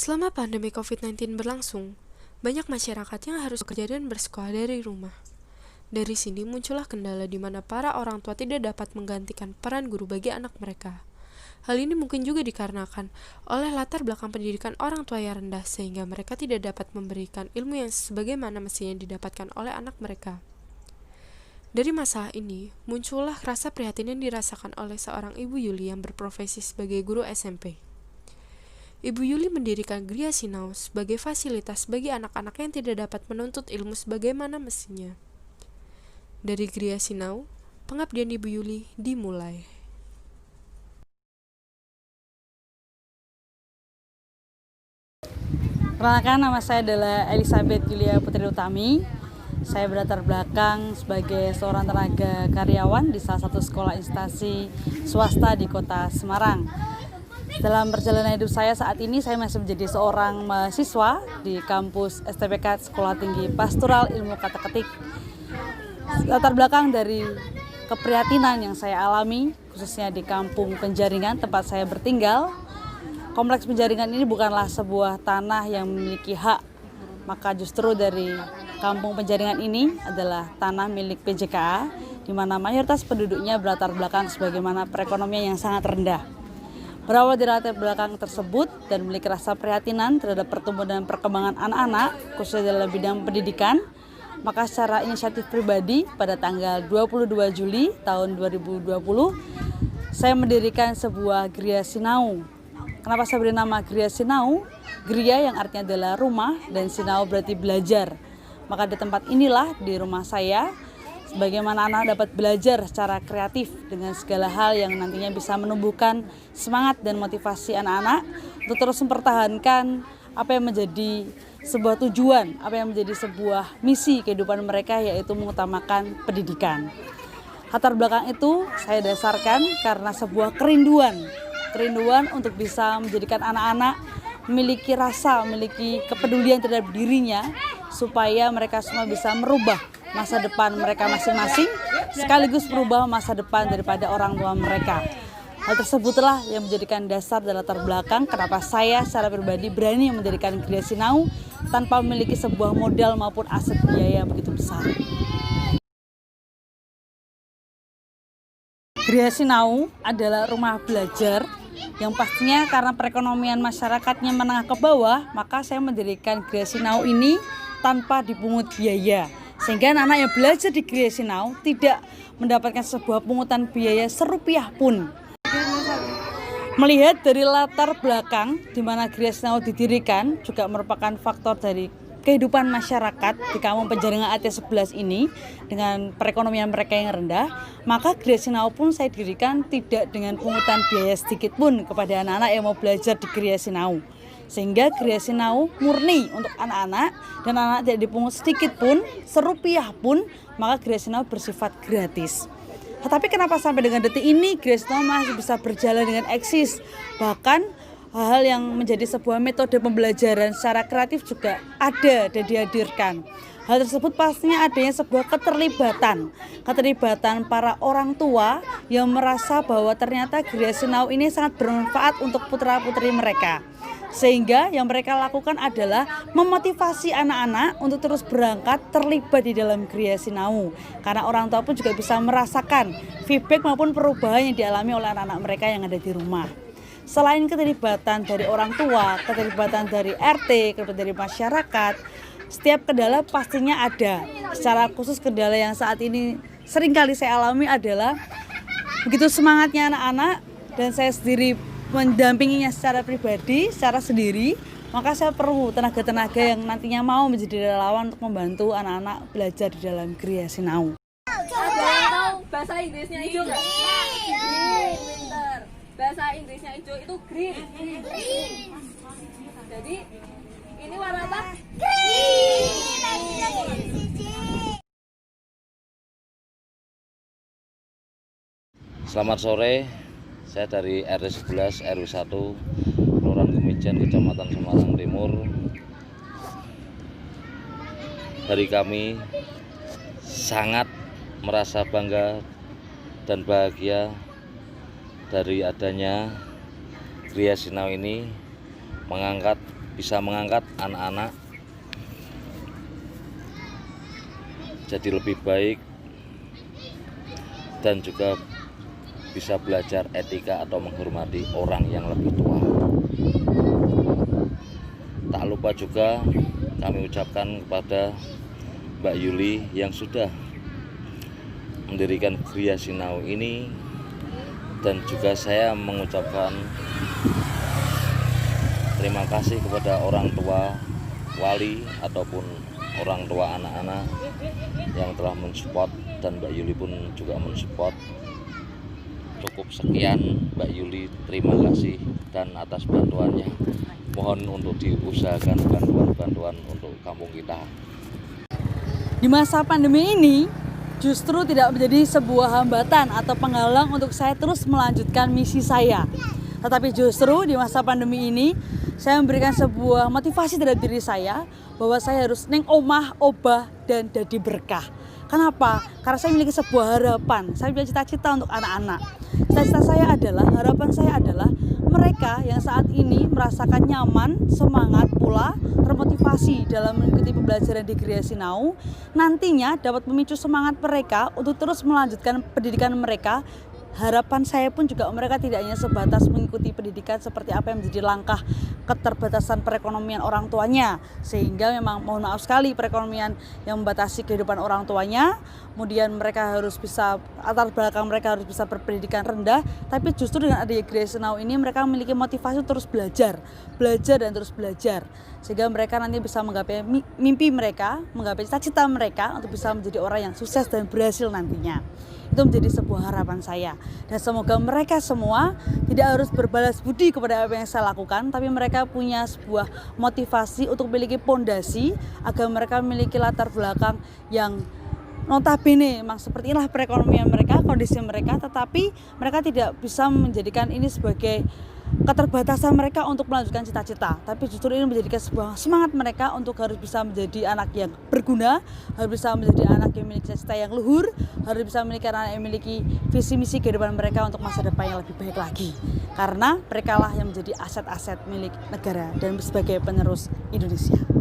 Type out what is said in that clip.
Selama pandemi COVID-19 berlangsung, banyak masyarakat yang harus bekerja dan bersekolah dari rumah. Dari sini muncullah kendala di mana para orang tua tidak dapat menggantikan peran guru bagi anak mereka. Hal ini mungkin juga dikarenakan oleh latar belakang pendidikan orang tua yang rendah sehingga mereka tidak dapat memberikan ilmu yang sebagaimana mestinya didapatkan oleh anak mereka. Dari masalah ini, muncullah rasa prihatin yang dirasakan oleh seorang Ibu Yuli yang berprofesi sebagai guru SMP. Ibu Yuli mendirikan Gria Sinau sebagai fasilitas bagi anak-anak yang tidak dapat menuntut ilmu sebagaimana mestinya. Dari Gria Sinau, pengabdian Ibu Yuli dimulai. Perkenalkan, nama saya adalah Elizabeth Julia Putri Utami. Saya berlatar belakang sebagai seorang tenaga karyawan di salah satu sekolah instansi swasta di kota Semarang. Dalam perjalanan hidup saya saat ini, saya masih menjadi seorang mahasiswa di kampus STPK Sekolah Tinggi Pastoral Ilmu Kata Ketik. Latar belakang dari keprihatinan yang saya alami, khususnya di Kampung Penjaringan, tempat saya bertinggal. Kompleks Penjaringan ini bukanlah sebuah tanah yang memiliki hak, maka justru dari Kampung Penjaringan ini adalah tanah milik PJKA, di mana mayoritas penduduknya berlatar belakang sebagaimana perekonomian yang sangat rendah. Berawal dari latar belakang tersebut dan memiliki rasa prihatinan terhadap pertumbuhan dan perkembangan anak-anak, khususnya dalam bidang pendidikan, maka secara inisiatif pribadi pada tanggal 22 Juli tahun 2020, saya mendirikan sebuah Gria Sinau. Kenapa saya beri nama Gria Sinau? Gria yang artinya adalah rumah dan Sinau berarti belajar. Maka di tempat inilah, di rumah saya, bagaimana anak dapat belajar secara kreatif dengan segala hal yang nantinya bisa menumbuhkan semangat dan motivasi anak-anak untuk terus mempertahankan apa yang menjadi sebuah tujuan, apa yang menjadi sebuah misi kehidupan mereka, yaitu mengutamakan pendidikan. Latar belakang itu saya dasarkan karena sebuah kerinduan untuk bisa menjadikan anak-anak memiliki rasa, memiliki kepedulian terhadap dirinya, supaya mereka semua bisa merubah masa depan mereka masing-masing, sekaligus merubah masa depan daripada orang tua mereka. Hal tersebutlah yang menjadikan dasar dan latar belakang kenapa saya secara pribadi berani mendirikan Gria Sinau tanpa memiliki sebuah modal maupun aset biaya begitu besar. Gria Sinau adalah rumah belajar yang pastinya karena perekonomian masyarakatnya menengah ke bawah, maka saya mendirikan Gria Sinau ini tanpa dipungut biaya. Sehingga anak-anak yang belajar di Gria Sinau tidak mendapatkan sebuah pungutan biaya serupiah pun. Melihat dari latar belakang di mana Gria Sinau didirikan juga merupakan faktor dari kehidupan masyarakat di Kampung Penjaringan AT11 ini dengan perekonomian mereka yang rendah, maka Gria Sinau pun saya dirikan tidak dengan pungutan biaya sedikit pun kepada anak-anak yang mau belajar di Gria Sinau. Sehingga Gria Sinau murni untuk anak-anak dan anak tidak dipungut sedikit pun, serupiah pun, maka Gria Sinau bersifat gratis. Tetapi kenapa sampai dengan detik ini Gria Sinau masih bisa berjalan dengan eksis? Bahkan hal-hal yang menjadi sebuah metode pembelajaran secara kreatif juga ada dan dihadirkan. Hal tersebut pastinya adanya sebuah keterlibatan para orang tua yang merasa bahwa ternyata Gria Sinau ini sangat bermanfaat untuk putra-putri mereka. Sehingga yang mereka lakukan adalah memotivasi anak-anak untuk terus berangkat terlibat di dalam Gria Sinau. Karena orang tua pun juga bisa merasakan feedback maupun perubahan yang dialami oleh anak-anak mereka yang ada di rumah. Selain keterlibatan dari orang tua, keterlibatan dari RT, keterlibatan dari masyarakat, setiap kendala pastinya ada. Secara khusus kendala yang saat ini seringkali saya alami adalah begitu semangatnya anak-anak dan saya sendiri mendampinginya secara pribadi, secara sendiri, maka saya perlu tenaga-tenaga yang nantinya mau menjadi relawan untuk membantu anak-anak belajar di dalam Gria Sinau. Bahasa Inggrisnya hijau nggak? Winter. Bahasa Inggrisnya hijau itu green. Jadi ini warna apa? Selamat sore, saya dari RT 11 RW 1 Kelurahan Kemijan, Kecamatan Semarang Timur. Dari kami sangat merasa bangga dan bahagia dari adanya Gria Sinau ini mengangkat bisa mengangkat anak-anak jadi lebih baik dan juga bisa belajar etika atau menghormati orang yang lebih tua. Tak lupa juga kami ucapkan kepada Mbak Yuli yang sudah mendirikan Gria Sinau ini, dan juga saya mengucapkan terima kasih kepada orang tua wali ataupun orang tua anak-anak yang telah mensupport, dan Mbak Yuli pun juga mensupport. Cukup sekian Mbak Yuli, terima kasih, dan atas bantuannya mohon untuk diusahakan bantuan-bantuan untuk kampung kita. Di masa pandemi ini justru tidak menjadi sebuah hambatan atau penghalang untuk saya terus melanjutkan misi saya. Tetapi justru di masa pandemi ini saya memberikan sebuah motivasi terhadap diri saya bahwa saya harus neng omah, obah, dan jadi berkah. Kenapa? Karena saya memiliki sebuah harapan, saya punya cita-cita untuk anak-anak. Cita-cita saya adalah, harapan saya adalah mereka yang saat ini merasakan nyaman, semangat pula, termotivasi dalam mengikuti pembelajaran di Gria Sinau, nantinya dapat memicu semangat mereka untuk terus melanjutkan pendidikan mereka. Harapan saya pun juga mereka tidak hanya sebatas mengikuti pendidikan seperti apa yang menjadi langkah keterbatasan perekonomian orang tuanya, sehingga memang mohon maaf sekali perekonomian yang membatasi kehidupan orang tuanya, kemudian mereka harus bisa, latar belakang mereka harus bisa berpendidikan rendah, tapi justru dengan adanya Gria Sinau ini mereka memiliki motivasi terus belajar dan terus belajar, sehingga mereka nanti bisa menggapai mimpi mereka, menggapai cita-cita mereka untuk bisa menjadi orang yang sukses dan berhasil nantinya. Itu menjadi sebuah harapan saya, dan semoga mereka semua tidak harus berbalas budi kepada apa yang saya lakukan, tapi mereka punya sebuah motivasi untuk memiliki pondasi agar mereka memiliki latar belakang yang notabene memang seperti inilah perekonomian mereka, kondisi mereka, tetapi mereka tidak bisa menjadikan ini sebagai keterbatasan mereka untuk melanjutkan cita-cita, tapi justru ini menjadikan sebuah semangat mereka untuk harus bisa menjadi anak yang berguna, harus bisa menjadi anak yang memiliki cita-cita yang luhur, harus bisa memiliki anak yang memiliki visi misi kehidupan mereka untuk masa depan yang lebih baik lagi, karena mereka lah yang menjadi aset-aset milik negara dan sebagai penerus Indonesia.